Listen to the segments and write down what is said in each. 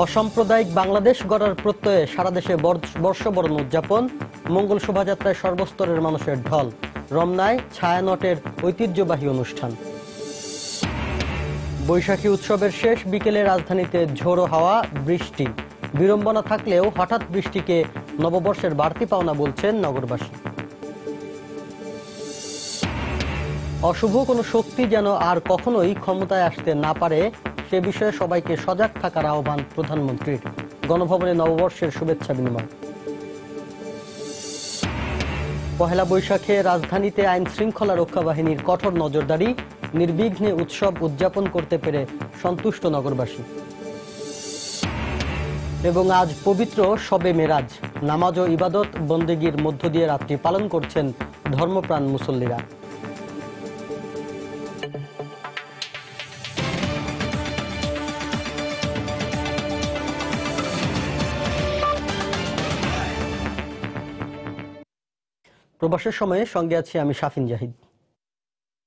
অসাম্প্রদায়িক বাংলাদেশ গড়ার প্রত্যয়ে সারা দেশে বর্ষবরণ উদযাপন, মঙ্গল শোভাযাত্রায় সর্বস্তরের মানুষের ঢল, রমনায় ছায়ানটের ঐতিহ্যবাহী অনুষ্ঠান। বৈশাখী উৎসবের শেষ বিকেলে রাজধানীতে ঝোড়ো হাওয়া, বৃষ্টি। বিড়ম্বনা থাকলেও হঠাৎ বৃষ্টিকে নববর্ষের বাড়তি পাওনা বলছেন নগরবাসী। অশুভ কোনো শক্তি যেন আর কখনোই ক্ষমতায় আসতে না পারে সে বিষয়ে সবাইকে সজাগ থাকার আহ্বান প্রধানমন্ত্রীর। গণভবনে নববর্ষের শুভেচ্ছা বিনিময়। পহেলা বৈশাখে রাজধানীতে আইন শৃঙ্খলা রক্ষা বাহিনীর কঠোর নজরদারি, নির্বিঘ্নে উৎসব উদযাপন করতে পেরে সন্তুষ্ট নগরবাসী। এবং আজ পবিত্র শবে মেরাজ, নামাজ ও ইবাদত বন্দেগীর মধ্য দিয়ে রাত্রি পালন করছেন ধর্মপ্রাণ মুসল্লিরা। প্রবাসের সময়ে সঙ্গে আছি আমি শাফিন জাহিদ।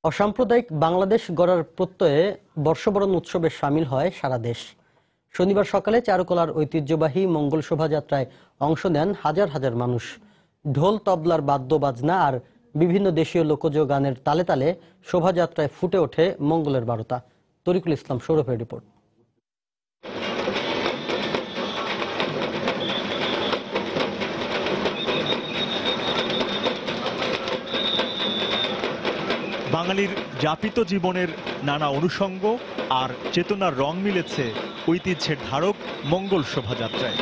অসাম্প্রদায়িক বাংলাদেশ গড়ার প্রত্যয়ে বর্ষবরণ উৎসবে সামিল হয় সারা দেশ। শনিবার সকালে চারুকলার ঐতিহ্যবাহী মঙ্গল শোভাযাত্রায় অংশ নেন হাজার হাজার মানুষ। ঢোল, তবলার বাদ্য বাজনা আর বিভিন্ন দেশীয় লোকজ গানের তালে তালে শোভাযাত্রায় ফুটে ওঠে মঙ্গলের বারতা। তরিকুল ইসলাম সৌরভের রিপোর্ট। বাঙালির যাপিত জীবনের নানা অনুষঙ্গ আর চেতনার রং মিলেছে ঐতিহ্যের ধারক মঙ্গল শোভাযাত্রায়।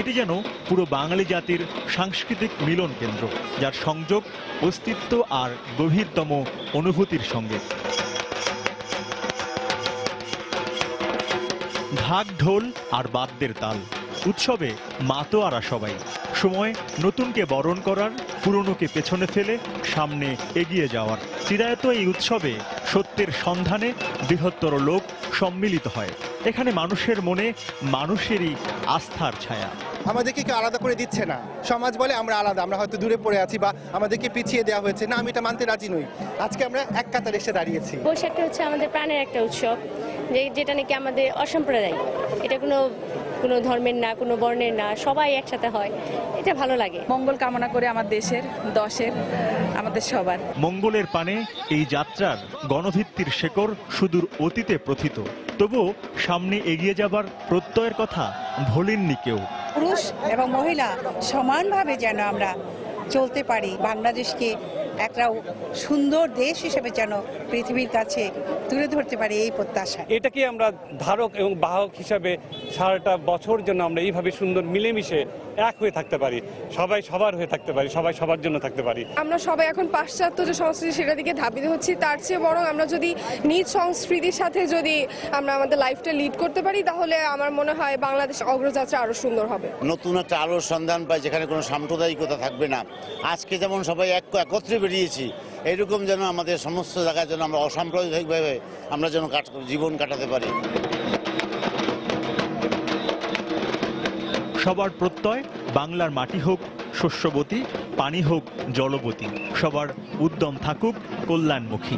এটি যেন পুরো বাঙালি জাতির সাংস্কৃতিক মিলন কেন্দ্র, যার সংযোগ অস্তিত্ব আর গভীরতম অনুভূতির সঙ্গে। ঢাক, ঢোল আর বাদ্যের তাল, উৎসবে মাতোয়ারা সবাই। সময় নতুনকে বরণ করার, পুরনোকে পেছনে ফেলে সামনে এগিয়ে যাওয়ার। চিরায়ত এই উৎসবে সত্যের সন্ধানে বৃহত্তর লোক সম্মিলিত হয়। এখানে মানুষের মনে মানুষেরই আস্থার ছায়া। আমাদেরকে কেউ আলাদা করে দিচ্ছে না। সমাজ বলে আমরা আলাদা, আমরা হয়তো দূরে পড়ে আছি বা আমাদেরকে পিছিয়ে দেওয়া হয়েছে। না, আমি এটা মানতে রাজি নই। আজকে আমরা এক কাতারে এসে দাঁড়িয়েছি। বৈশাখটা হচ্ছে আমাদের প্রাণের একটা উৎসব, যেটা নাকি আমাদের অসাম্প্রদায়িক। এটা কোনো ধর্মের না, কোনো বর্ণের না, সবাই একসাথে হয়, এটা ভালো লাগে। মঙ্গল কামনা করে আমার দেশের, দশের, আমাদের সবার। মঙ্গলের পানে এই যাত্রার গণভিত্তির শেকড় সুদূর অতীতে প্রথিত, তবুও সামনে এগিয়ে যাবার প্রত্যয়ের কথা ভোলেননি কেউ। পুরুষ এবং মহিলা সমানভাবে যেন আমরা চলতে পারি, বাংলাদেশকে একটা সুন্দর দেশ হিসেবে যেন পৃথিবীর কাছে তুলে ধরতে পারি, এই প্রত্যাশা। এটাকে আমরা ধারক এবং বাহক হিসাবে সারাটা বছর যেন আমরা এইভাবে সুন্দর মিলেমিশে এক হয়ে থাকতে পারি, সবাই সবার হয়ে থাকতে পারি, সবাই সবার জন্য থাকতে পারি। আমরা সবাই এখন পাশ্চাত্য যে সংস্কৃতি সেটার দিকে ধাবিত হচ্ছি, তার চেয়ে বরং আমরা যদি নিজ সংস্কৃতির সাথে যদি আমরা আমাদের লাইফটা লিড করতে পারি, তাহলে আমার মনে হয় বাংলাদেশ অগ্রযাত্রা আরো সুন্দর হবে। নতুন একটা আলোর সন্ধান পাই, যেখানে কোনো সাম্প্রদায়িকতা থাকবে না। আজকে যেমন সবাই একত্রে বেরিয়েছি, এইরকম যেন আমাদের সমস্ত জায়গায় যেন আমরা অসাম্প্রদায়িকভাবে আমরা যেন জীবন কাটাতে পারি। সবার প্রত্যয় বাংলার মাটি হোক শস্যবতী, পানি হোক জলবতী, সবার উদ্যম থাকুক কল্যাণমুখী।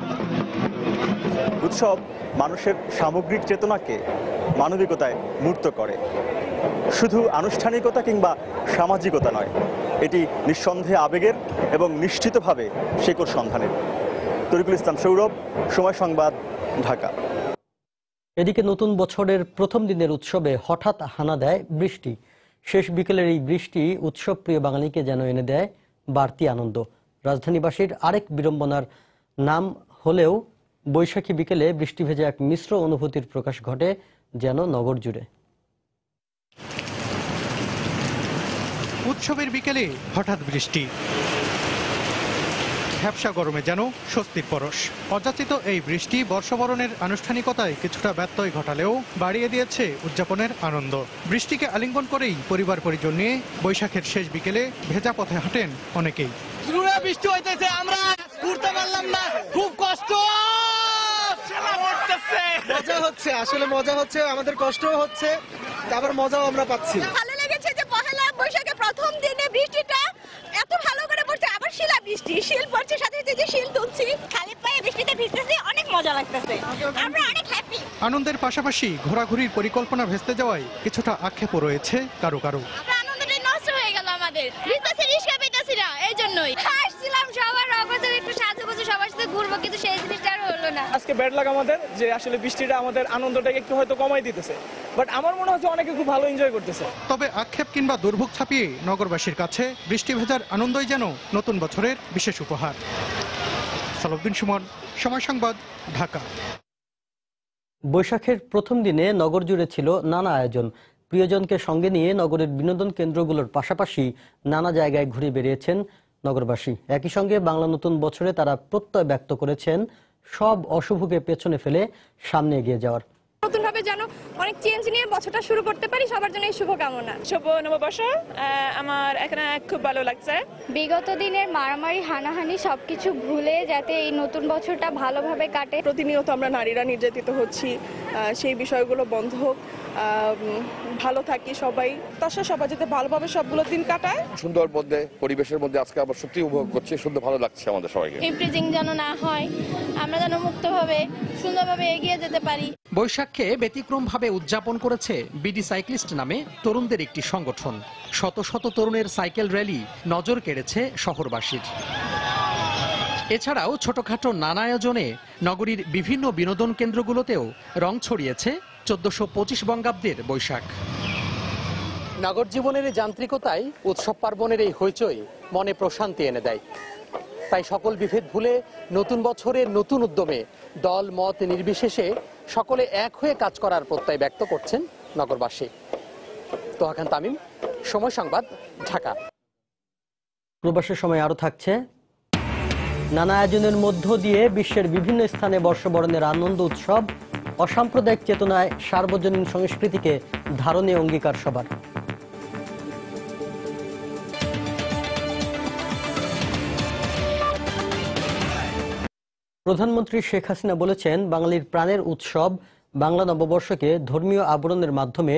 উৎসব মানুষের সামগ্রিক চেতনাকে মানবিকতায় মূর্ত করে, শুধু আনুষ্ঠানিকতা কিংবা সামাজিকতা নয়, এটি নিঃসন্দেহে আবেগের এবং নিশ্চিতভাবে শেকড় সন্ধানের। তরিকুল ইসলাম সৌরভ, সময় সংবাদ, ঢাকা। এদিকে নতুন বছরের প্রথম দিনের উৎসবে হঠাৎ হানা দেয় বৃষ্টি। শেষ বিকেলের এই বৃষ্টি উৎসবপ্রিয় বাঙালিকে যেন এনে দেয় বাড়তি আনন্দ। রাজধানীবাসীর আরেক বিড়ম্বনার নাম হলেও বৈশাখী বিকেলে বৃষ্টি ভেজে এক মিশ্র অনুভূতির প্রকাশ ঘটে যেন নগর জুড়ে। উৎসবের বিকেলে হঠাৎ বৃষ্টি, ভ্যাপসা গরমে যেন স্বস্তির পরশ। অযাচিত এই বৃষ্টি বর্ষবরণের আনুষ্ঠানিকতায় কিছুটা ব্যত্যয় ঘটালেও বাড়িয়ে দিয়েছে উদযাপনের আনন্দ। বৃষ্টিকে আলিঙ্গন করেই পরিবার পরিজন নিয়ে বৈশাখের শেষ বিকেলে ভেজা পথে হাঁটেন অনেকেই। বৃষ্টি হইতেছে, আমরা ঘুরতে পারলাম না, খুব কষ্ট। মজা হচ্ছে, আসলে মজা হচ্ছে, আমাদের কষ্টও হচ্ছে, আবার মজাও আমরা পাচ্ছি। ভালো লেগেছে যে পহেলা বৈশাখে প্রথম দিনে বৃষ্টিটা এত ভালো করে পড়ছে, আবার শিলা বৃষ্টি, শিল পড়ছে, সাথে সাথে যে শিল তুলছি, খালি পায়ে বৃষ্টিতে ভিজতেছি, অনেক মজা লাগতেছে, আমরা অনেক হ্যাপি। আনন্দের পাশাপাশি ঘোরাঘুরির পরিকল্পনা ভেস্তে যাওয়ায় কিছুটা আক্ষেপও রয়েছে কারো কারো। আনন্দটাই নষ্ট হয়ে গেল আমাদের, ভিজতেছি, রিস্কা পেতেছি না, এই জন্যই আসছিলাম সবার রকমের একটু সাজুগুজু সবার সাথে ঘুরবো, কিন্তু সেই জিনিসটা আর হলো না। আজকে ব্যাড লাগ আমাদের যে আসলে বৃষ্টিটা আমাদের আনন্দটাকে একটু হয়তো কমাই দিতেছে, বাট আমার মনে হচ্ছে অনেকে খুব ভালো এনজয় করতেছে। তবে আক্ষেপ কিংবা দুর্ভোগ ছাপিয়ে নগরবাসীর কাছে বৃষ্টি ভেজার আনন্দই যেন নতুন বছরের বিশেষ উপহার। সালাউদ্দিন সুমন, সময় সংবাদ, ঢাকা। বৈশাখের প্রথম দিনে নগর জুড়ে ছিল নানা আয়োজন। প্রিয়জনকে সঙ্গে নিয়ে নগরের বিনোদন কেন্দ্রগুলোর পাশাপাশি নানা জায়গায় ঘুরে বেরিয়েছেন নগরবাসী। একই সঙ্গে বাংলা নতুন বছরে তারা প্রত্যয় ব্যক্ত করেছেন সব অশুভকে পেছনে ফেলে সামনে এগিয়ে যাওয়ার। নতুনভাবে যেন অনেক চেঞ্জ নিয়ে বছরটা শুরু করতে পারি, সবার জন্য এই শুভকামনা। শুভ নববর্ষ, আমার এখানে খুব ভালো লাগছে। বিগত দিনের মারামারি হানাহানি সবকিছু ভুলে যাতে এই নতুন বছরটা ভালোভাবে কাটে। প্রতিনিয়ত আমরা নারীরা নির্যাতিত হচ্ছি, সেই বিষয়গুলো বন্ধ হোক, ভালো থাকি সবাই, তার সাথে সবাই যাতে ভালোভাবে সবগুলো দিন কাটায়। সুন্দর মধ্যে পরিবেশের মধ্যে আজকে আমরা সত্যি উপভোগ করছি, সুন্দর ভালো লাগছে আমাদের সবাইকে। ইমপ্রিজিং যেন না হয়, আমরা যেন মুক্তভাবে সুন্দরভাবে এগিয়ে যেতে পারি। বৈশাখকে ব্যতিক্রমভাবে উদযাপন করেছে বিডি সাইক্লিস্ট নামে তরুণদের একটি সংগঠন। শত শত তরুণের সাইকেল র্যালি নজর কেড়েছে শহরবাসীর। এছাড়াও ছোটখাটো নানা আয়োজনে নগরীর বিভিন্ন বিনোদন কেন্দ্রগুলোতেও রং ছড়িয়েছে 1425 বঙ্গাব্দের বৈশাখ। নগর জীবনের যান্ত্রিকতায় উৎসব পার্বণের এই হইচই মনে প্রশান্তি এনে দেয়। তাই সকল বিভেদ ভুলে নতুন বছরের নতুন উদ্যমে দল মত নির্বিশেষে সকলে এক হয়ে কাজ করার প্রত্যয় ব্যক্ত করছেন নগরবাসী। তোহা খান তামিম, সময় সংবাদ, ঢাকা। প্রবাসের সময় আরো থাকছে নানা আয়োজনের মধ্য দিয়ে বিশ্বের বিভিন্ন স্থানে বর্ষবরণের আনন্দ উৎসব, অসাম্প্রদায়িক চেতনায় সার্বজনীন সংস্কৃতিকে ধারণে অঙ্গীকার সবার। প্রধানমন্ত্রী শেখ হাসিনা বলেছেন, বাঙালির প্রাণের উৎসব বাংলা নববর্ষকে ধর্মীয় আবরণের মাধ্যমে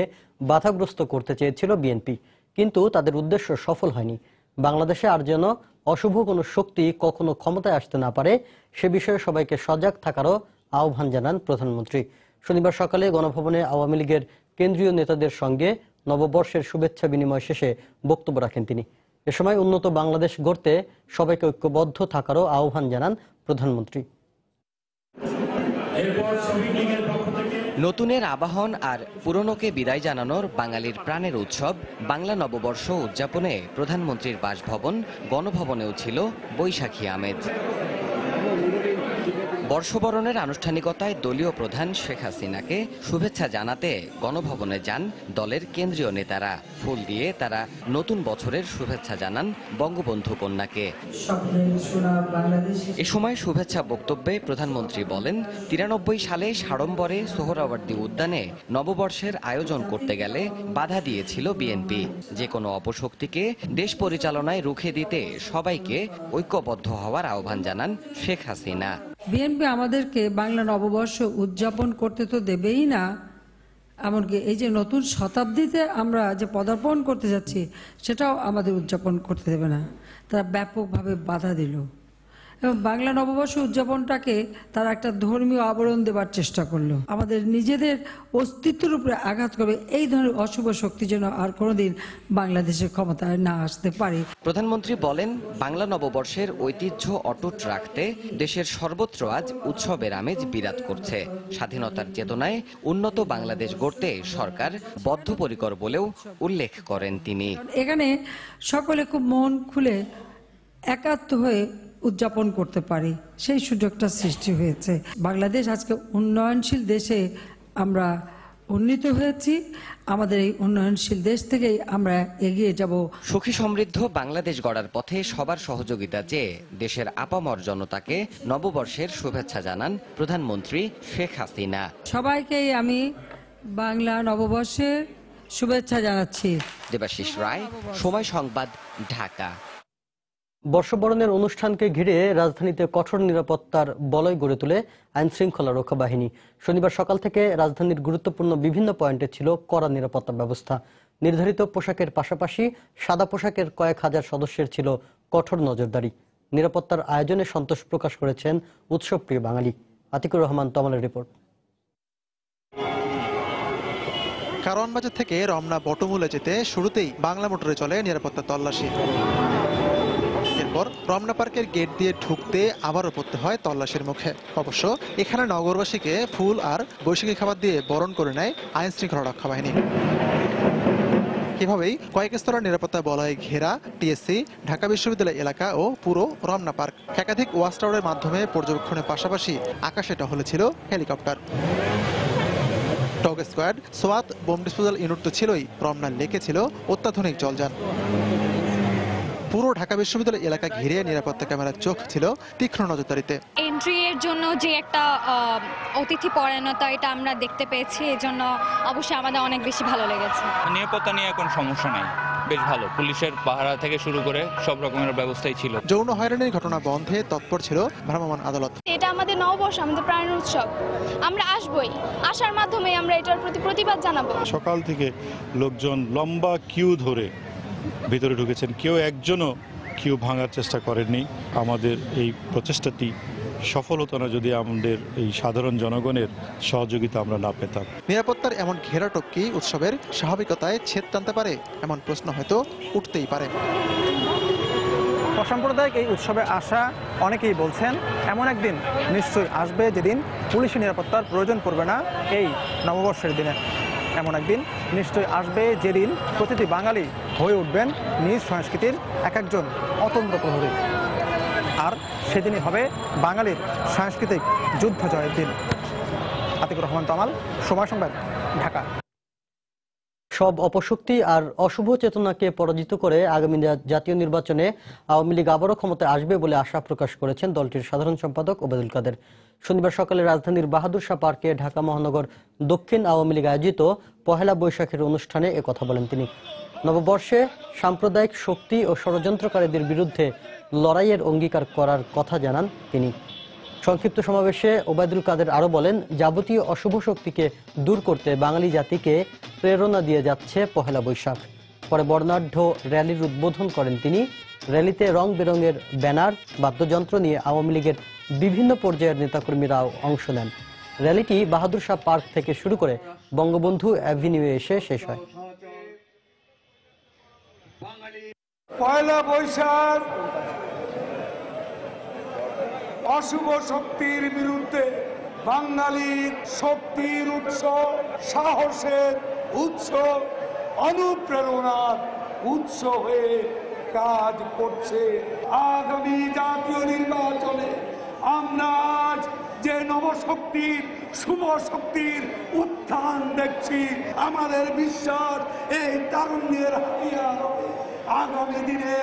বাধাগ্রস্ত করতে চেয়েছিল বিএনপি, কিন্তু তাদের উদ্দেশ্য সফল হয়নি। বাংলাদেশে আর যেন অশুভ কোনো শক্তি কখনো ক্ষমতায় আসতে না পারে সে বিষয়ে সবাইকে সজাগ থাকারও আহ্বান জানান প্রধানমন্ত্রী। শনিবার সকালে গণভবনে আওয়ামী লীগের কেন্দ্রীয় নেতাদের সঙ্গে নববর্ষের শুভেচ্ছা বিনিময় শেষে বক্তব্য রাখেন তিনি। এ সময় উন্নত বাংলাদেশ গড়তে সবাইকে ঐক্যবদ্ধ থাকারও আহ্বান জানান প্রধানমন্ত্রী। নতুনের আবাহন আর পুরনোকে বিদায় জানানোর বাঙালির প্রাণের উৎসব বাংলা নববর্ষ উদযাপনে প্রধানমন্ত্রীর বাসভবন গণভবনেও ছিল বৈশাখী আমেজ। বর্ষবরণের আনুষ্ঠানিকতায় দলীয় প্রধান শেখ হাসিনাকে শুভেচ্ছা জানাতে গণভবনে যান দলের কেন্দ্রীয় নেতারা। ফুল দিয়ে তারা নতুন বছরের শুভেচ্ছা জানান বঙ্গবন্ধু কন্যাকে। এ সময় শুভেচ্ছা বক্তব্যে প্রধানমন্ত্রী বলেন, 93 সালে সাড়ম্বরে সোহরাওয়ার্দী উদ্যানে নববর্ষের আয়োজন করতে গেলে বাধা দিয়েছিল বিএনপি। যে কোনো অপশক্তিকে দেশ পরিচালনায় রুখে দিতে সবাইকে ঐক্যবদ্ধ হওয়ার আহ্বান জানান শেখ হাসিনা। বিএনপি আমাদেরকে বাংলা নববর্ষ উদযাপন করতে তো দেবেই না, এমনকি এই যে নতুন শতাব্দীতে আমরা যে পদার্পণ করতে যাচ্ছি সেটাও আমাদের উদযাপন করতে দেবে না। তারা ব্যাপকভাবে বাধা দিল এবং বাংলা নববর্ষ উদযাপনটাকে তারা একটা ধর্মীয় আবরণ দেবার চেষ্টা করলো। আমাদের নিজেদের অস্তিত্বের উপরে আঘাত করবে এই ধরনের অশুভ শক্তি যেন আর কোনোদিন বাংলাদেশের ক্ষমতায় না আসতে পারে। প্রধানমন্ত্রী বলেন, বাংলা নববর্ষের ঐতিহ্য অটুট রাখতে দেশের সর্বত্র আজ উৎসবের আমেজ বিরাজ করছে। স্বাধীনতার চেতনায় উন্নত বাংলাদেশ গড়তে সরকার বদ্ধপরিকর বলেও উল্লেখ করেন তিনি। এখানে সকলে খুব মন খুলে একাত্ম হয়ে উদযাপন করতে পারি সেই সুযোগটা সৃষ্টি হয়েছে। বাংলাদেশ আজকে উন্নয়নশীল দেশে আমরা উন্নীত হয়েছি। আমাদের এই উন্নয়নশীল দেশ থেকেই আমরা এগিয়ে যাব। সুখী সমৃদ্ধ বাংলাদেশ গড়ার পথে সবার সহযোগিতা চেয়ে দেশের আপামর জনতাকে নববর্ষের শুভেচ্ছা জানান প্রধানমন্ত্রী শেখ হাসিনা। সবাইকেই আমি বাংলা নববর্ষের শুভেচ্ছা জানাচ্ছি। দেবাশিস রায়, সময় সংবাদ, ঢাকা। বর্ষবরণের অনুষ্ঠানকে ঘিরে রাজধানীতে কঠোর নিরাপত্তার বলয় গড়ে তোলে আইন শৃঙ্খলা রক্ষা বাহিনী। শনিবার সকাল থেকে রাজধানীর গুরুত্বপূর্ণ বিভিন্ন পয়েন্টে ছিল কড়া নিরাপত্তা ব্যবস্থা। নির্ধারিত পোশাকের পাশাপাশি সাদা পোশাকের কয়েক হাজার সদস্যের ছিল কঠোর নজরদারি। নিরাপত্তার আয়োজনে সন্তোষ প্রকাশ করেছেন উৎসবপ্রিয় বাঙালি। আতিকুর রহমান তমালের রিপোর্ট। কারওয়ান বাজার থেকে রমনা বটমূলে যেতে শুরুতেই বাংলা মোটরে চলে নিরাপত্তা তল্লাশি। এরপর রমনা পার্কের গেট দিয়ে ঢুকতে আবারও পড়তে হয় তল্লাশির মুখে। অবশ্য এখানে নগরবাসীকে ফুল আর বৈশাখী খাবার দিয়ে বরণ করে নেয় আইন শৃঙ্খলা রক্ষা বাহিনী। এভাবেই কয়েক স্তরের নিরাপত্তা বলয়ে ঘেরা টিএসসি, ঢাকা বিশ্ববিদ্যালয় এলাকা ও পুরো রমনা পার্ক। একাধিক ওয়াচ টাওয়ারের মাধ্যমে পর্যবেক্ষণের পাশাপাশি আকাশে টহলে ছিল হেলিকপ্টার। ডগ স্কোয়াড, সোয়াত, বোম ডিসপোজাল ইউনিট তো ছিলই, রমনা লেকে ছিল অত্যাধুনিক জলযান। পুরো ঢাকা বিশ্ববিদ্যালয় এলাকা ঘিরে নিরাপত্তা ক্যামেরার চোখ ছিল তীক্ষ্ণ নজরদারিতে। এন্ট্রি এর জন্য যে একটা অতিথি পরায়ণতা এটা আমরা দেখতে পেয়েছি, এর জন্য অবশ্যই আমাদের অনেক বেশি ভালো লেগেছে। নিরাপত্তা নিয়ে কোনো সমস্যা নাই, বেশ ভালো। পুলিশের পাহারা থেকে শুরু করে সব রকমের ব্যবস্থাই ছিল। যৌন হয়রানির ঘটনা বন্ধে তৎপর ছিল ভ্রাম্যমাণ আদালত। এটা আমাদের নববর্ষ, আমাদের প্রাণ উৎসব, আমরা আসবই, আসার মাধ্যমে আমরা এটার প্রতি প্রতিবাদ জানাবো। সকাল থেকে লোকজন লম্বা কিউ ধরে ভিতরে ঢুকেছেন, কেউ একজনও কিউ ভাঙার চেষ্টা করেননি। আমাদের এই প্রচেষ্টাটি সফল হতো না যদি আমাদের এই সাধারণ জনগণের সহযোগিতা আমরা না পেতাম। নিরাপত্তার এমন ঘেরাটোপ কি উৎসবের স্বাভাবিকতায় ছেদ টানতে পারে, এমন প্রশ্ন হয়তো উঠতেই পারে। অসাম্প্রদায়িক এই উৎসবে আসা অনেকেই বলছেন এমন একদিন নিশ্চয়ই আসবে যেদিন পুলিশি নিরাপত্তার প্রয়োজন পড়বে না এই নববর্ষের দিনে। এমন একদিন নিশ্চয়ই আসবে যেদিন প্রতিটি বাঙালি হয়ে উঠবেন নিজ সংস্কৃতির এক একজন অতন্ত্র প্রহরী। আর সেদিনই হবে বাঙালির সাংস্কৃতিক যুদ্ধ জয়ের দিন। আতিকুর রহমান তমাল, সময় সংবাদ, ঢাকা। সব অপশক্তি আর অশুভ চেতনাকে পরাজিত করে আগামী জাতীয় নির্বাচনে আওয়ামী লীগ আবারও ক্ষমতায় আসবে বলে আশা প্রকাশ করেছেন দলটির সাধারণ সম্পাদক ওবায়দুল কাদের। শনিবার সকালে রাজধানীর বাহাদুর শাহ পার্কে ঢাকা মহানগর দক্ষিণ আওয়ামী লীগ আয়োজিত পহেলা বৈশাখের অনুষ্ঠানে একথা বলেন তিনি। নববর্ষে সাম্প্রদায়িক শক্তি ও ষড়যন্ত্রকারীদের বিরুদ্ধে লড়াইয়ের অঙ্গীকার করার কথা জানান তিনি। সংক্ষিপ্ত সমাবেশে ওবায়দুল কাদের আরো বলেন, যাবতীয় অশুভ শক্তিকে দূর করতে বাঙালি জাতিকে প্রেরণা দিয়ে যাচ্ছে পহেলা বৈশাখ। পরে বর্ণাঢ্য র্যালির উদ্বোধন করেন তিনি। র্যালিতে রং বেরঙের ব্যানার, বাদ্যযন্ত্র নিয়ে আওয়ামী লীগের বিভিন্ন পর্যায়ের নেতাকর্মীরাও অংশ নেন। র্যালিটি বাহাদুর শাহ পার্ক থেকে শুরু করে বঙ্গবন্ধু অ্যাভিনিউয়ে এসে শেষ হয়। পয়লা বৈশাখ অশুভ শক্তির বিরুদ্ধে বাঙালির শক্তির উৎস, সাহসের উৎস, অনুপ্রেরণার উৎস হয়ে কাজ করছে। আগামী জাতীয় নির্বাচনে আমরা আজ যে নবশক্তির, শুভ শক্তির উত্থান দেখছি, আমাদের বিশ্বাস এই তারুণ্যের হাতিয়ার হবে আগামী দিনে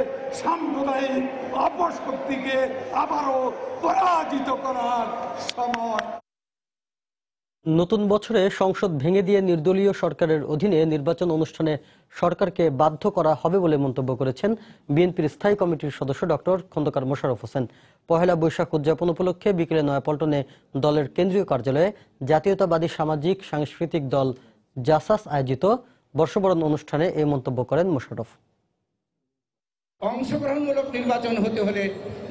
সাম্প্রদায়িক অপশক্তিকে আবারও পরাজিত করার সময়। নতুন বছরে সংসদ ভেঙে দিয়ে নির্দলীয় সরকারের অধীনে নির্বাচন অনুষ্ঠানে সরকারকে বাধ্য করা হবে বলে মন্তব্য করেছেন বিএনপির স্থায়ী কমিটির সদস্য ডক্টর খন্দকার মোশাররফ হোসেন। পহেলা বৈশাখ উদযাপন উপলক্ষে বিকেলে নয়াপল্টনে দলের কেন্দ্রীয় কার্যালয়ে জাতীয়তাবাদী সামাজিক সাংস্কৃতিক দল জাসাস আয়োজিত বর্ষবরণ অনুষ্ঠানে এই মন্তব্য করেন মোশাররফ। অংশগ্রহণমূলক নির্বাচন হতে হলে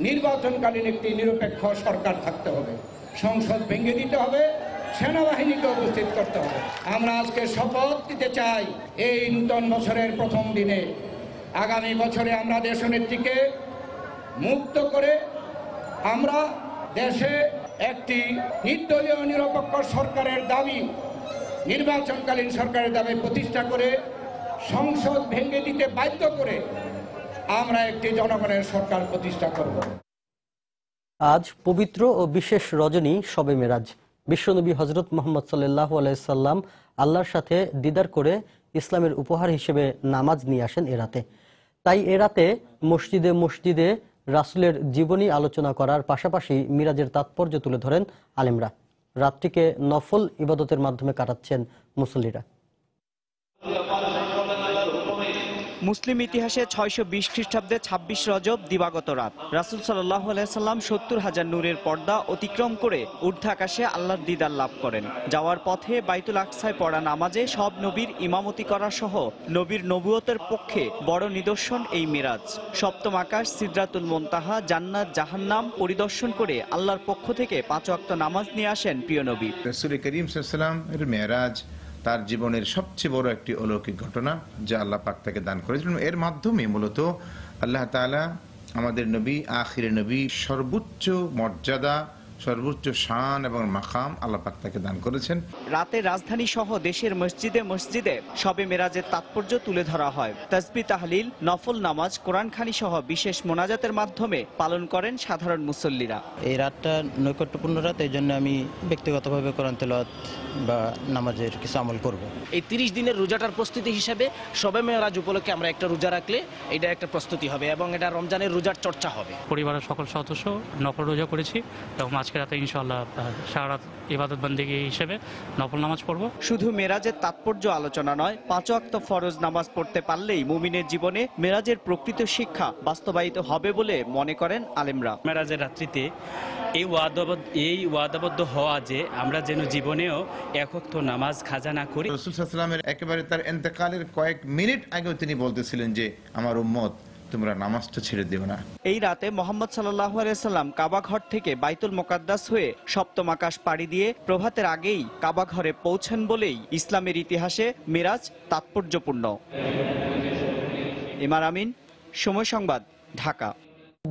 নির্বাচনকালীন একটি নিরপেক্ষ সরকার থাকতে হবে, সংসদ ভেঙে দিতে হবে, সেনাবাহিনীকে উপস্থিত করতে হবে। আমরা আজকে শপথ দিতে চাই এই নূতন বছরের প্রথম দিনে আগামী বছরে আমরা দেশনেত্রীকে মুক্ত করে আমরা দেশে একটি নির্দলীয় নিরপেক্ষ সরকারের দাবি, নির্বাচনকালীন সরকারের দাবি প্রতিষ্ঠা করে সংসদ ভেঙে দিতে বাধ্য করে আমরা একটি জনগণের সরকার প্রতিষ্ঠা করব। আজ পবিত্র ও বিশেষ রজনী শবে মেরাজ। বিশ্বনবী হযরত মুহাম্মদ সাল্লাল্লাহু আলাইহি সাল্লাম আল্লাহর সাথে দিদার করে ইসলামের উপহার হিসেবে নামাজ নিয়ে আসেন এ রাতে। তাই এ রাতে মসজিদে মসজিদে রাসূলের জীবনী আলোচনা করার পাশাপাশি মিরাজের তাৎপর্য তুলে ধরেন আলেমরা। রাতটিকে নফল ইবাদতের মাধ্যমে কাটাচ্ছেন মুসল্লিরা। মুসলিম ইতিহাসে 620 খ্রিস্টাব্দে 26 রজব দিবাগত রাত রাসূল সাল্লাল্লাহু আলাইহি সাল্লাম 70,000 নূরের পর্দা অতিক্রম করে ঊর্ধ্ব আকাশে আল্লাহর দিদার লাভ করেন। যাওয়ার পথে বাইতুল আকসায় পড়া নামাজে সব নবীর ইমামতি করা সহ নবীর নবুয়তের পক্ষে বড় নিদর্শন এই মিরাজ। সপ্তম আকাশ, সিদরাতুল মুনতাহা, জান্নাত, জাহান্নাম পরিদর্শন করে আল্লাহর পক্ষ থেকে 5 ওয়াক্ত নামাজ নিয়ে আসেন প্রিয় নবী। রাসূল করিম সাল্লাল্লাহু আলাইহি ওয়াসাল্লাম এর মেরাজ তার জীবনের সবচেয়ে বড় একটি অলৌকিক ঘটনা যা আল্লাহ পাক তাকে দান করেছিলেন। এর মাধ্যমে মূলত আল্লাহ তাআলা আমাদের নবী, আখির নবী, সর্বোচ্চ মর্যাদা, সর্বোচ্চ শান এবং মাকাম আল্লাহ পাক তাকে দান করেছেন। রাতে রাজধানী সহ দেশের মসজিদে মসজিদে শবে মেরাজের তাৎপর্য তুলে ধরা হয়। তাসবিহ, তাহলিল, নফল নামাজ, কোরআনখানি সহ বিশেষ মোনাজাতের মাধ্যমে পালন করেন সাধারণ মুসল্লিরা। এই রাতটা নৈকট্যপূর্ণ রাত, এই জন্য আমি ব্যক্তিগতভাবে কোরআন তেলাওয়াত বা নামাজের কিছু আমল করব। এই 30 দিনের রোজাটার প্রস্তুতি হিসেবে শবে মেরাজ উপলক্ষে আমরা একটা রোজা রাখলে এটা একটা প্রস্তুতি হবে এবং এটা রমজানের রোজার চর্চা হবে। পরিবারের সকল সদস্য নফল রোজা করেছি এবং আজকে রাতে ইনশাআল্লাহ সারা রাত ইবাদত বন্দেগী হিসেবে নফল নামাজ পড়ব। শুধু মেরাজের তাৎপর্য আলোচনা নয়, 5 ওয়াক্ত ফরজ নামাজ পড়তে পারলেই মুমিনের জীবনে মেরাজের প্রকৃত শিক্ষা বাস্তবায়িত হবে বলে মনে করেন আলেমরা। মেরাজের রাত্রিতে এই ওয়াদাবদ্ধ হওয়া যে আমরা যেন জীবনেও এক ওয়াক্ত নামাজ খাজা না করি। রাসূল সাল্লাল্লাহু আলাইহি ওয়াসাল্লামের একেবারে তার ইন্তেকালের কয়েক মিনিট আগেও তিনি বলতেছিলেন যে আমার উম্মত তোমরা নামাজটা ছেড়ে দিও না। এই রাতে মুহাম্মদ সাল্লাল্লাহু আলাইহি সাল্লাম কাবা ঘর থেকে বাইতুল মুকাদ্দাস হয়ে সপ্তম আকাশ পাড়ি দিয়ে প্রভাতের আগেই কাবা ঘরে পৌঁছেন বলেই ইসলামের ইতিহাসে মিরাজ তাৎপর্যপূর্ণ। ইমার আমিন, সময় সংবাদ, ঢাকা।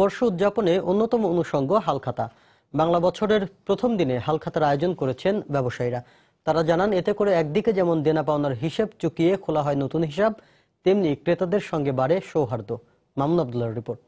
বর্ষ উদযাপনে অন্যতম অনুষঙ্গ হালখাতা। বাংলা বছরের প্রথম দিনে হালখাতার আয়োজন করেছেন ব্যবসায়ীরা। তারা জানান, এতে করে একদিকে যেমন দেনা পাওনার হিসেব চুকিয়ে খোলা হয় নতুন হিসাব, তেমনি ক্রেতাদের সঙ্গে বাড়ে সৌহার্দ্য। মামুন আব্দুল্লাহর রিপোর্ট।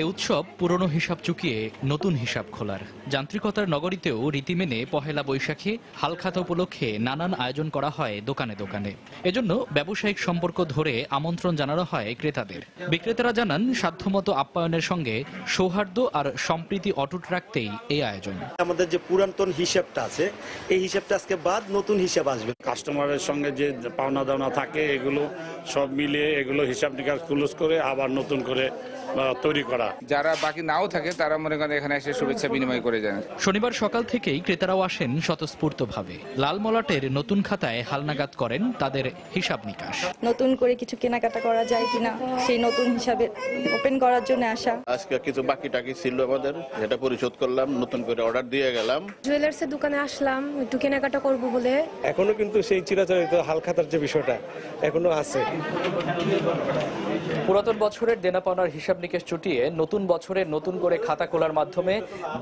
এ উৎসব পুরনো হিসাব চুকিয়ে নতুন হিসাব খোলার। যান্ত্রিকতার নগরীতেও রীতি মেনে পহেলা বৈশাখে হালখাতা উপলক্ষে নানান আয়োজন করা হয় দোকানে দোকানে। এজন্য ব্যবসায়িক সম্পর্ক ধরে আমন্ত্রণ জানানো হয় ক্রেতাদের। বিক্রেতারা জানান, সাধ্যমতো আপ্যায়নের সঙ্গে সৌহার্দ্য আর সম্প্রীতি অটুট রাখতেই এই আয়োজন। আমাদের যে পুরাতন হিসাবটা আছে, এই হিসাবটা আজকে বাদ নতুন হিসাব আসবে। কাস্টমারের সঙ্গে যে পাওনা দাওনা থাকে এগুলো সব মিলিয়ে এগুলো হিসাব নিকাশ ক্লোজ করে আবার নতুন করে তৈরি করা। যারা বাকি নাও থাকে তারা মনে করেন এখানে এসে শুভেচ্ছা বিনিময় করে যান। শনিবার সকাল থেকেই ক্রেতারাও আসেন স্বতঃস্ফূর্তভাবে। লাল মলাটের নতুন খাতায় হালনাগাদ করেন তাদের হিসাব নিকাশ। নতুন করে কিছু কেনাকাটা করা যায় কিনা সেই নতুন হিসাবে ওপেন করার জন্য আসা। আজকে কিছু বাকি টাকি ছিল আমাদের, যেটা পরিশোধ করলাম, নতুন করে অর্ডার দিয়ে গেলাম। জুয়েলার্সের দোকানে আসলাম একটু কেনাকাটা করব বলে। এখনো কিন্তু সেই চিরাচরিত হালখাতার যে বিষয়টা এখনো আছে। পুরাতন বছরের দেনা পাওনার হিসাব নিকেশ চুটিয়ে নতুন বছরে নতুন করে খাতা খোলার মাধ্যমে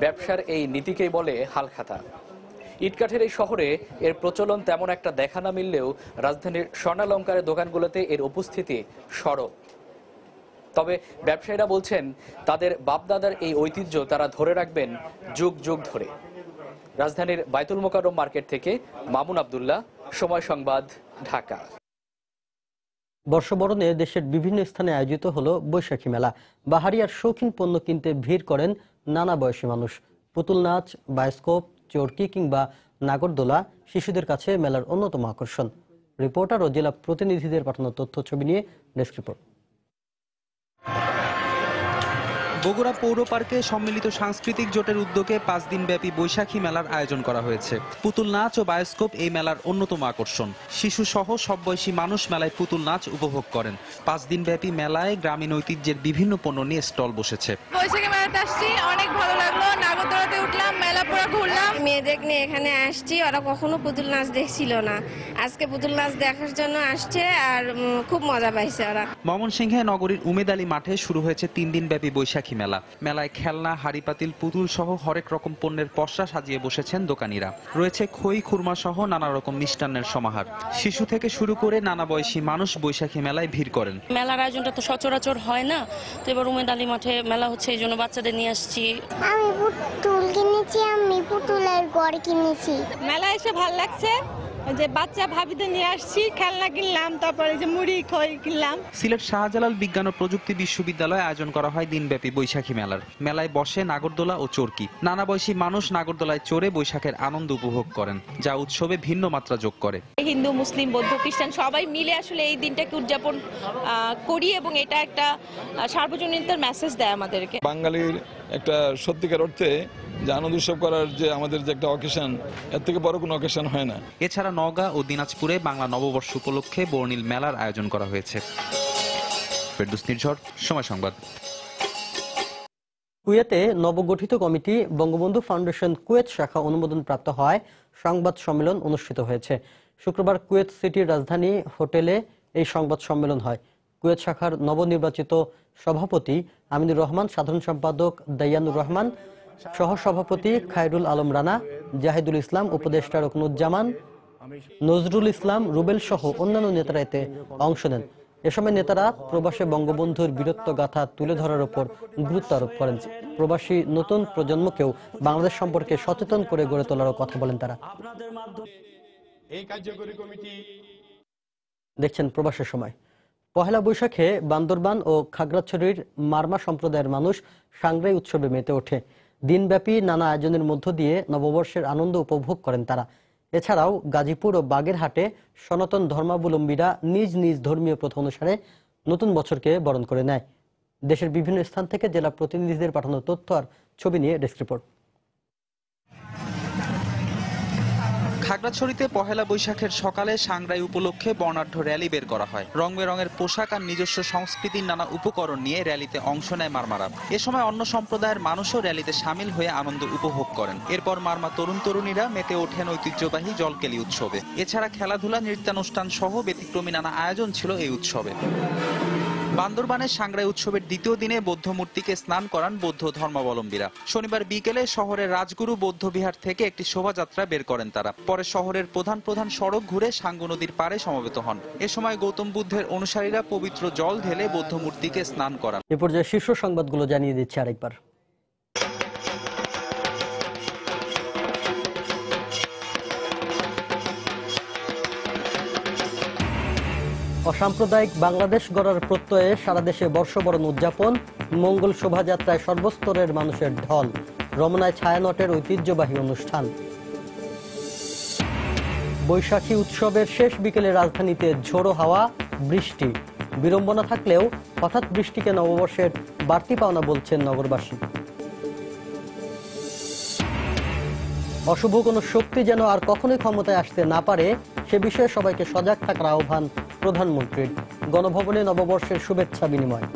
ব্যবসার এই নীতিকেই বলে হালখাতা। ইটকাঠের এই শহরে এর প্রচলন তেমন একটা দেখা না মিললেও রাজধানীর স্বর্ণালংকারের দোকানগুলোতে এর উপস্থিতি সরব। তবে ব্যবসায়ীরা বলছেন, তাদের বাপদাদার এই ঐতিহ্য তারা ধরে রাখবেন যুগ যুগ ধরে। রাজধানীর বাইতুল মোকাররম মার্কেট থেকে মামুন আব্দুল্লাহ, সময় সংবাদ, ঢাকা। বর্ষবরণে দেশের বিভিন্ন স্থানে আয়োজিত হলো বৈশাখী মেলা। বাহারিয়ার শৌখিন পণ্য কিনতে ভিড় করেন নানা বয়সী মানুষ। পুতুল নাচ, বায়োস্কোপ, চরকি কিংবা নাগরদোলা শিশুদের কাছে মেলার অন্যতম আকর্ষণ। রিপোর্টার ও জেলা প্রতিনিধিদের পাঠানো তথ্য ছবি নিয়ে ডেস্ক রিপোর্ট। বগুড়া পৌর পার্কে সম্মিলিত সাংস্কৃতিক জোটের উদ্যোগে 5 দিনব্যাপী বৈশাখী মেলার আয়োজন করা হয়েছে। পুতুল নাচ ও বায়োস্কোপ এই মেলার অন্যতম আকর্ষণ। শিশু সহ সব বয়সী মানুষ মেলায় পুতুল নাচ উপভোগ করেন। 5 দিনব্যাপী মেলায় গ্রামীণ ঐতিহ্যের বিভিন্ন পণ্য নিয়ে স্টল বসেছে। বৈশাখী মেলাতে আসছি, অনেক ভালো লাগলো। নাগরদোলাতে উঠলাম, মেলা পুরো ঘুরলাম। মেয়েদের নিয়ে এখানে আসছি, ওরা কখনো পুতুল নাচ দেখছিল না, আজকে পুতুল নাচ দেখার জন্য আসছে আর খুব মজা পাইছে ওরা। ময়মনসিংহে নগরীর উমেদ আলী মাঠে শুরু হয়েছে 3 দিনব্যাপী বৈশাখী মেলা। মেলায় খেলনা, হাড়ি পাতিল, পুতুল সহ হরেক রকম পণ্যের পসরা সাজিয়ে বসেছেন দোকানিরা। রয়েছে খই, খুরমা সহ নানা রকম মিষ্টান্নের সমাহার। শিশু থেকে শুরু করে নানা বয়সী মানুষ বৈশাখী মেলায় ভিড় করেন। মেলার আয়োজনটা তো সচরাচর হয় না, তো এবার উমেদ আলী মাঠে মেলা হচ্ছে, এই জন্য বাচ্চাদের নিয়ে আসছি। আমি পুতুল কিনেছি, আমি পুতুলের ঘর কিনেছি। মেলা এসে ভালো লাগছে, যে বাচ্চা ভাবিতে নিয়ে আসছি, খেলনা কিনলাম, তারপরে যে মুড়ি খই কিনলাম। সিলেট শাহজালাল বিজ্ঞান ও প্রযুক্তি বিশ্ববিদ্যালয়ে আয়োজন করা হয় দিনব্যাপী বৈশাখী মেলার। মেলায় বসে নাগরদোলা ও চরকি। নানা বয়সী মানুষ নাগরদোলায় চড়ে বৈশাখের আনন্দ উপভোগ করেন, যা উৎসবে ভিন্ন মাত্রা যোগ করে। হিন্দু, মুসলিম, বৌদ্ধ, খ্রিস্টান সবাই মিলে আসলে এই দিনটাকে উদযাপন করি এবং এটা একটা সার্বজনীনতার মেসেজ দেয় আমাদেরকে। বাঙালির একটা সত্যিকার অর্থে যে আনন্দ উৎসব করার যে আমাদের যে একটা অকেশন, এর থেকে বড় কোনো অকেশন হয় না। এছাড়া নওগাঁ ও দিনাজপুরে বাংলা নববর্ষ উপলক্ষে বর্ণিল মেলার আয়োজন করা হয়েছে। ফেরদৌস নির্ঝর, সময় সংবাদ। কুয়েতে নবগঠিত কমিটি বঙ্গবন্ধু ফাউন্ডেশন কুয়েত শাখা অনুমোদন প্রাপ্ত হয় সংবাদ সম্মেলন অনুষ্ঠিত হয়েছে। শুক্রবার কুয়েত সিটির রাজধানী হোটেলে এই সংবাদ সম্মেলন হয়। কুয়েত শাখার নবনির্বাচিত সভাপতি আমিনুর রহমান, সাধারণ সম্পাদক দাইয়ানুর রহমান, সহসভাপতি খায়রুল আলম রানা, জাহিদুল ইসলাম, উপদেষ্টা রুকনুজ্জামান, নজরুল ইসলাম, রুবেল সহ অন্যান্য নেতারা এতে অংশ নেন। এ সময় নেতারা প্রবাসে বঙ্গবন্ধুর বীরত্ব গাথা তুলে ধরার উপর গুরুত্ব আরোপ করেন। প্রবাসী নতুন প্রজন্মকেও বাংলাদেশ সম্পর্কে সচেতন করে গড়ে তোলারও কথা বলেন তারা। দেখছেন প্রবাসের সময়। পহেলা বৈশাখে বান্দরবান ও খাগড়াছড়ির মারমা সম্প্রদায়ের মানুষ সাংগ্রাই উৎসবে মেতে ওঠে। দিনব্যাপী নানা আয়োজনের মধ্য দিয়ে নববর্ষের আনন্দ উপভোগ করেন তারা। এছাড়াও গাজীপুর ও বাগেরহাটে সনাতন ধর্মাবলম্বীরা নিজ নিজ ধর্মীয় প্রথা অনুসারে নতুন বছরকে বরণ করে নেয়। দেশের বিভিন্ন স্থান থেকে জেলা প্রতিনিধিদের পাঠানো তথ্য আর ছবি নিয়ে ডেস্ক রিপোর্ট। খাগড়াছড়িতে পহেলা বৈশাখের সকালে সাংগ্রাই উপলক্ষে বর্ণাঢ্য র্যালি বের করা হয়। রং বেরঙের পোশাক আর নিজস্ব সংস্কৃতির নানা উপকরণ নিয়ে র্যালিতে অংশ নেয় মারমারা। এ সময় অন্য সম্প্রদায়ের মানুষও র্যালিতে সামিল হয়ে আনন্দ উপভোগ করেন। এরপর মারমা তরুণ তরুণীরা মেতে ওঠেন ঐতিহ্যবাহী জলকেলি উৎসবে। এছাড়া খেলাধুলা, নৃত্যানুষ্ঠান সহ ব্যতিক্রমী নানা আয়োজন ছিল এই উৎসবে। বান্দরবানের সাংগ্রাই উৎসবের দ্বিতীয় দিনে বৌদ্ধ মূর্তিকে স্নান করান বৌদ্ধ ধর্মাবলম্বীরা। শনিবার বিকেলে শহরের রাজগুরু বৌদ্ধ বিহার থেকে একটি শোভাযাত্রা বের করেন তারা। পরে শহরের প্রধান প্রধান সড়ক ঘুরে সাঙ্গু নদীর পাড়ে সমবেত হন। এ সময় গৌতম বুদ্ধের অনুসারীরা পবিত্র জল ঢেলে বৌদ্ধ মূর্তিকে স্নান করান। এ পর্যায়ে শীর্ষ সংবাদগুলো জানিয়ে দিচ্ছে আরেকবার। অসাম্প্রদায়িক বাংলাদেশ গড়ার প্রত্যয়ে সারা দেশে বর্ষবরণ উদযাপন, মঙ্গল শোভাযাত্রায় সর্বস্তরের মানুষের ঢল, রমনায় ছায়ানটের ঐতিহ্যবাহী অনুষ্ঠান। বৈশাখী উৎসবের শেষ বিকেলে রাজধানীতে ঝোড়ো হাওয়া, বৃষ্টি। বিড়ম্বনা থাকলেও হঠাৎ বৃষ্টিকে নববর্ষের বাড়তি পাওনা বলছেন নগরবাসী। অশুভ কোনো শক্তি যেন আর কখনোই ক্ষমতায় আসতে না পারে সে বিষয়ে সবাইকে সজাগ থাকার আহ্বান প্রধানমন্ত্রীর। গণভবনে নববর্ষের শুভেচ্ছা বিনিময়।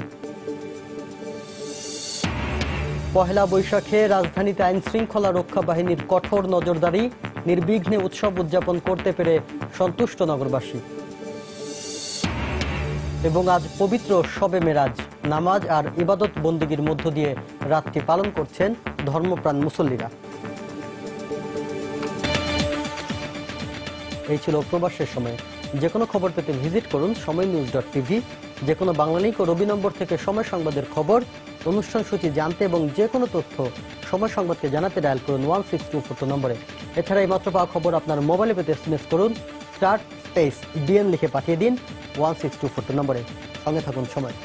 পহেলা বৈশাখে রাজধানীতে আইন শৃঙ্খলা রক্ষা বাহিনীর কঠোর নজরদারি, নির্বিঘ্নে উৎসব উদযাপন করতে পেরে সন্তুষ্ট নগরবাসী। এবং আজ পবিত্র শবে মেরাজ, নামাজ আর ইবাদত বন্দেগীর মধ্য দিয়ে রাতটি পালন করছেন ধর্মপ্রাণ মুসল্লিরা। এই ছিল প্রবাসের সময়। যে কোনো খবর পেতে ভিজিট করুন সময়নিউজ.tv। যে কোনো বাংলালিংক ও রবি নম্বর থেকে সময় সংবাদের খবর, অনুষ্ঠান সূচি জানতে এবং যে কোনো তথ্য সময় সংবাদকে জানাতে ডায়াল করুন 16242 নম্বরে। এছাড়া এই মাত্র পাওয়া খবর আপনার মোবাইলে পেতে SMS করুন *DN লিখে পাঠিয়ে দিন 16242 নম্বরে। সঙ্গে থাকুন সময়।